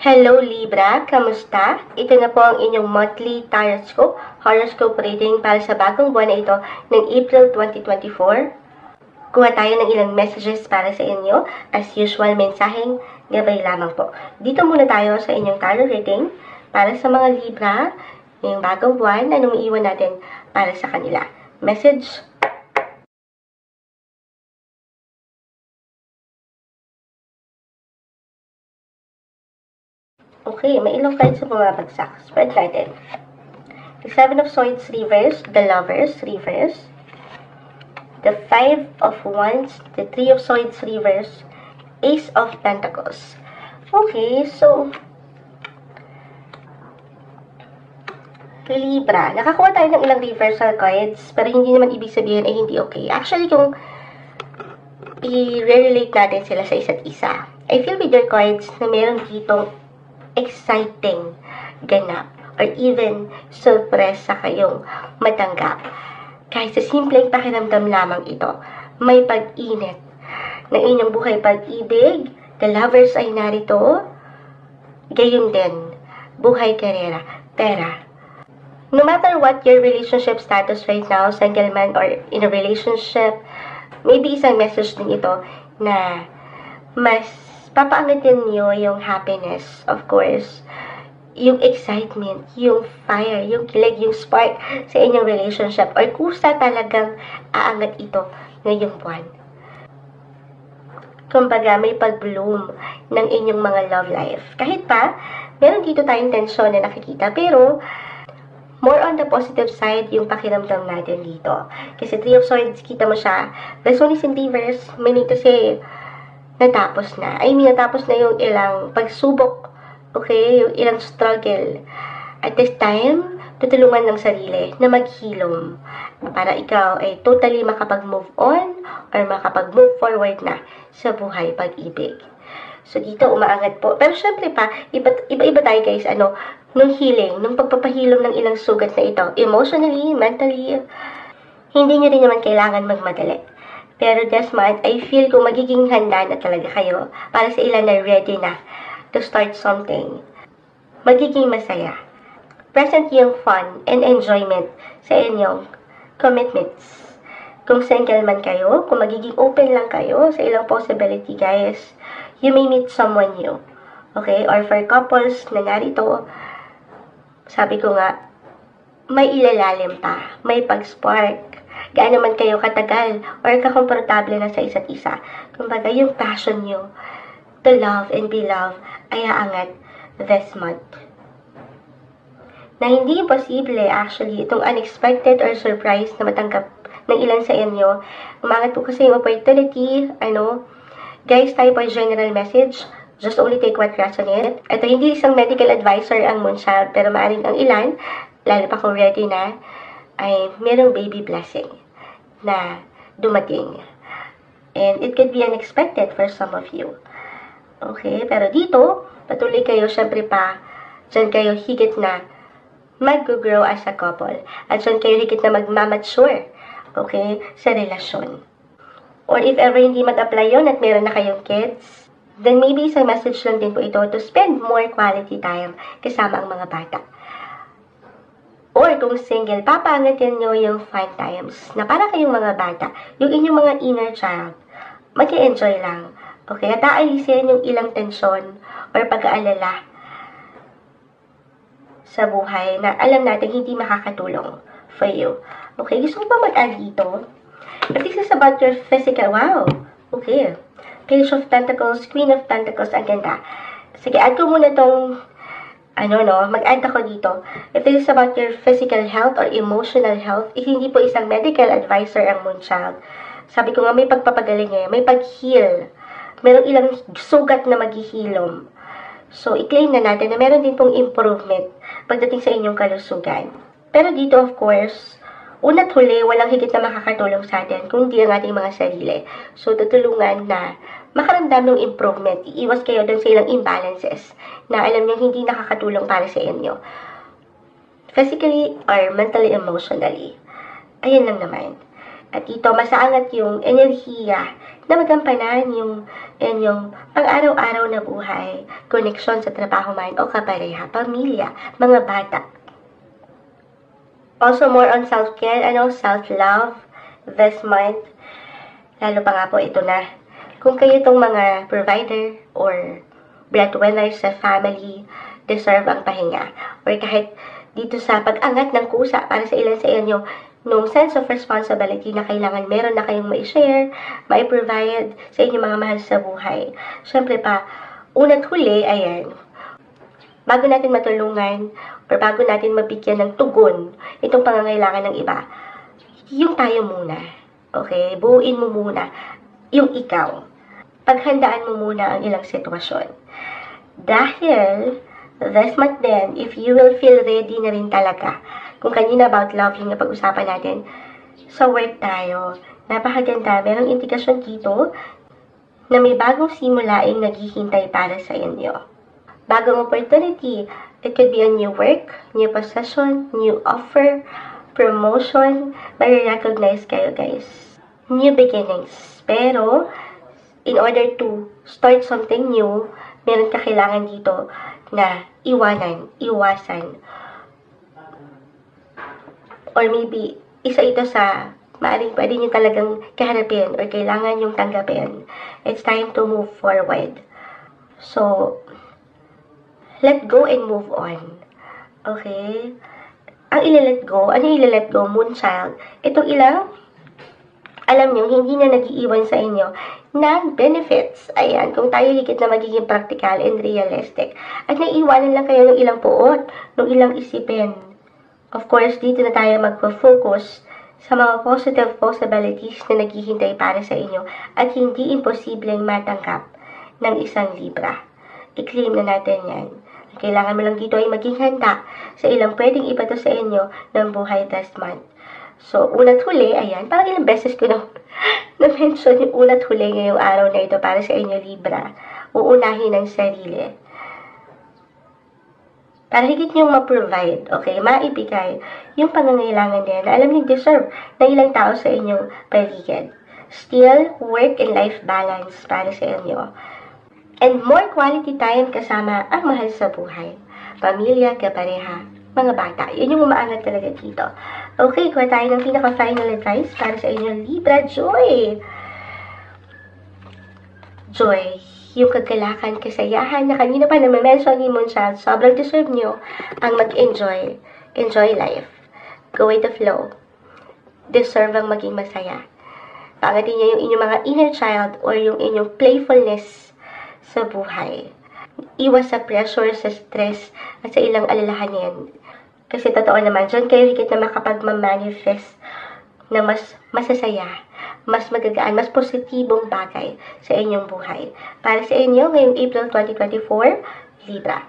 Hello Libra, kamusta? Ito na po ang inyong monthly horoscope reading para sa bagong buwan na ito ng April 2024. Kuha tayo ng ilang messages para sa inyo. As usual, mensaheng gabay lamang po. Dito muna tayo sa inyong tarot reading para sa mga Libra ngayong bagong buwan na iwan natin para sa kanila. Message. Okay, may ilang cards sa bumabagsak. Spread natin. The 7 of Swords reverse, the Lovers reverse, the 5 of Wands, the 3 of Swords reverse, Ace of Pentacles. Okay, so Libra, nakakuha tayo ng ilang reversal cards, pero hindi naman ibig sabihin ay hindi okay. Actually, kung i-relate natin sila sa isa't isa, I feel with your cards na meron ditong exciting ganap or even surpresa kayong matanggap. Kahit sa simpleng pakiramdam lamang ito, may pag-init ng inyong buhay pag-ibig, the Lovers ay narito, gayon din, buhay karera, pera. No matter what your relationship status right now, single man or in a relationship, maybe isang message din ito na mas papaangatin nyo yung happiness, of course, yung excitement, yung fire, yung kilig, yung spark sa inyong relationship, or kusa talagang aangat ito ngayong buwan. Kumbaga, may pag-bloom ng inyong mga love life. Kahit pa, meron dito tayong tensyon na nakikita, pero more on the positive side yung pakiramdam natin dito. Kasi 3 of Swords, kita mo siya. The Sun is in reverse, meaning to say, natapos na. Natapos na yung ilang pagsubok, okay? Yung ilang struggle. At this time, tutulungan ng sarili na maghilom para ikaw ay totally makapag-move on or makapag-move forward na sa buhay pag-ibig. So, dito umaangat po. Pero syempre pa, iba-iba tayo guys, nung healing, nung pagpapahilom ng ilang sugat na ito, emotionally, mentally, hindi nyo rin naman kailangan magmadali. Pero this month, I feel kung magiging handa na talaga kayo para sa ilan na ready na to start something, magiging masaya. Present yung fun and enjoyment sa inyong commitments. Kung single man kayo, kung magiging open lang kayo sa ilang possibility, guys, you may meet someone new. Okay? Or for couples na narito, sabi ko nga, may ilalalim pa, may pag-spark. Gaano man kayo katagal or kakomportable na sa isa't isa. Kumbaga, yung passion nyo to love and be loved ay aangat this month. Na hindi imposible actually itong unexpected or surprise na matanggap ng ilan sa inyo. Umangat po kasi yung opportunity. Guys, tayo po general message. Just only take what resonates. Ito hindi isang medical advisor ang Moonchild, pero maaaring ang ilan, lalo pa kung ready na, ay merong baby blessing na dumating. And it could be unexpected for some of you. Okay? Pero dito, patuloy kayo, syempre pa, dyan kayo higit na mag-grow as a couple. At dyan kayo higit na magmamature, okay, sa relasyon. Or if ever hindi mag-apply yun at meron na kayong kids, then maybe isang message lang din po ito to spend more quality time kasama ang mga bata. Or kung single, papaangatin nyo yung fun times na para kayong mga bata, yung inyong mga inner child, mag-enjoy lang. Okay? At aalisin yung ilang tensyon or pag-aalala sa buhay na alam natin hindi makakatulong for you. Okay? Gusto ko ba mag-add dito? But this is about your physical. Wow! Okay. Page of Pentacles, Queen of Pentacles, ang ganda. Sige, add ko muna tong mag-add ako dito. If this is about your physical health or emotional health, hindi po isang medical advisor ang Moonchild. Sabi ko nga, may pagpapagaling may pag-heal. Merong ilang sugat na maghihilom. So, i-claim na natin na meron din pong improvement pagdating sa inyong kalusugan. Pero dito, of course, una't huli, walang higit na makakatulong sa atin kundi ang ating mga sarili. So, tutulungan na makaramdam ng improvement. Iiwas kayo dun sa ilang imbalances na alam nyo hindi nakakatulong para sa inyo. Physically or mentally, emotionally. Ayan lang naman. At ito, masaangat yung enerhiya na magampanan yung pang-araw-araw na buhay, koneksyon sa trabaho man o kapareha, pamilya, mga bata. Also, more on self-care, self-love this month. Lalo pa nga po ito na, kung kayo itong mga provider or breadwinners sa family, deserve ang pahinga. Or kahit dito sa pag-angat ng kusa para sa ilan sa inyo, no sense of responsibility na kailangan meron na kayong mai-share, mai-provide sa inyong mga mahal sa buhay. Siyempre pa, una't huli, ayan, bago natin matulungan or bago natin mabigyan ng tugon itong pangangailangan ng iba, yung tayo muna. Okay? Buuin mo muna yung ikaw. Paghandaan mo muna ang ilang sitwasyon. Dahil, this month din, if you will feel ready na rin talaga, kung kanina about love yung napag-usapan natin, sa work tayo, napakaganda, merong indikasyon dito na may bagong simulaing naghihintay para sa inyo. Bagong opportunity, it could be a new work, new possession, new offer, promotion, marirecognize kayo guys. New beginnings. Pero, in order to start something new, meron ka kailangan dito na iwasan. Or maybe, isa ito sa maaaring pwede nyo talagang kaharapin or kailangan yung tanggapin. It's time to move forward. So, let go and move on. Okay? Ang ilalet go, ano yung ilalet go? Moonchild. Itong ilang, alam nyo, hindi na nag-iiwan sa inyo ng benefits. Ayan, kung tayo higit na magiging practical and realistic. At naiiwanan lang kayo ng ilang puot, ng ilang isipin. Of course, dito na tayo magpo-focus sa mga positive possibilities na naghihintay para sa inyo at hindi imposibleng matanggap ng isang Libra. I-claim na natin yan. Kailangan mo lang dito ay maging handa sa ilang pwedeng ipato sa inyo ng buhay this month. So, una't huli, ayan, parang ilang beses ko na-mention yung una't huli ngayong araw na ito para sa inyo, Libra. Uunahin ang sarili. Para higit niyong ma-provide, okay, maibigay yung pangangailangan din na alam niyo deserve ng ilang tao sa inyong paligid. Still, work and life balance para sa inyo. And more quality time kasama ang mahal sa buhay. Pamilya, kapareha, mga bata. Yun yung umaangat talaga dito. Okay, kuha tayo ng pinaka-final advice para sa inyo, Libra. Joy! Joy, yung kagalakan, kasayahan na kanina pa na-mention ni Moonchild, sobrang deserve nyo ang mag-enjoy. Enjoy life. Go with the flow. Deserve ang maging masaya. Pangatin nyo yung inyong mga inner child or yung inyong playfulness sa buhay. Iwas sa pressure, sa stress, at sa ilang alalahanin. Kasi totoo naman, dyan kayo higit na makapag-manifest na mas masasaya, mas magagaan, mas positibong bagay sa inyong buhay. Para sa inyo, ngayong April 2024, Libra.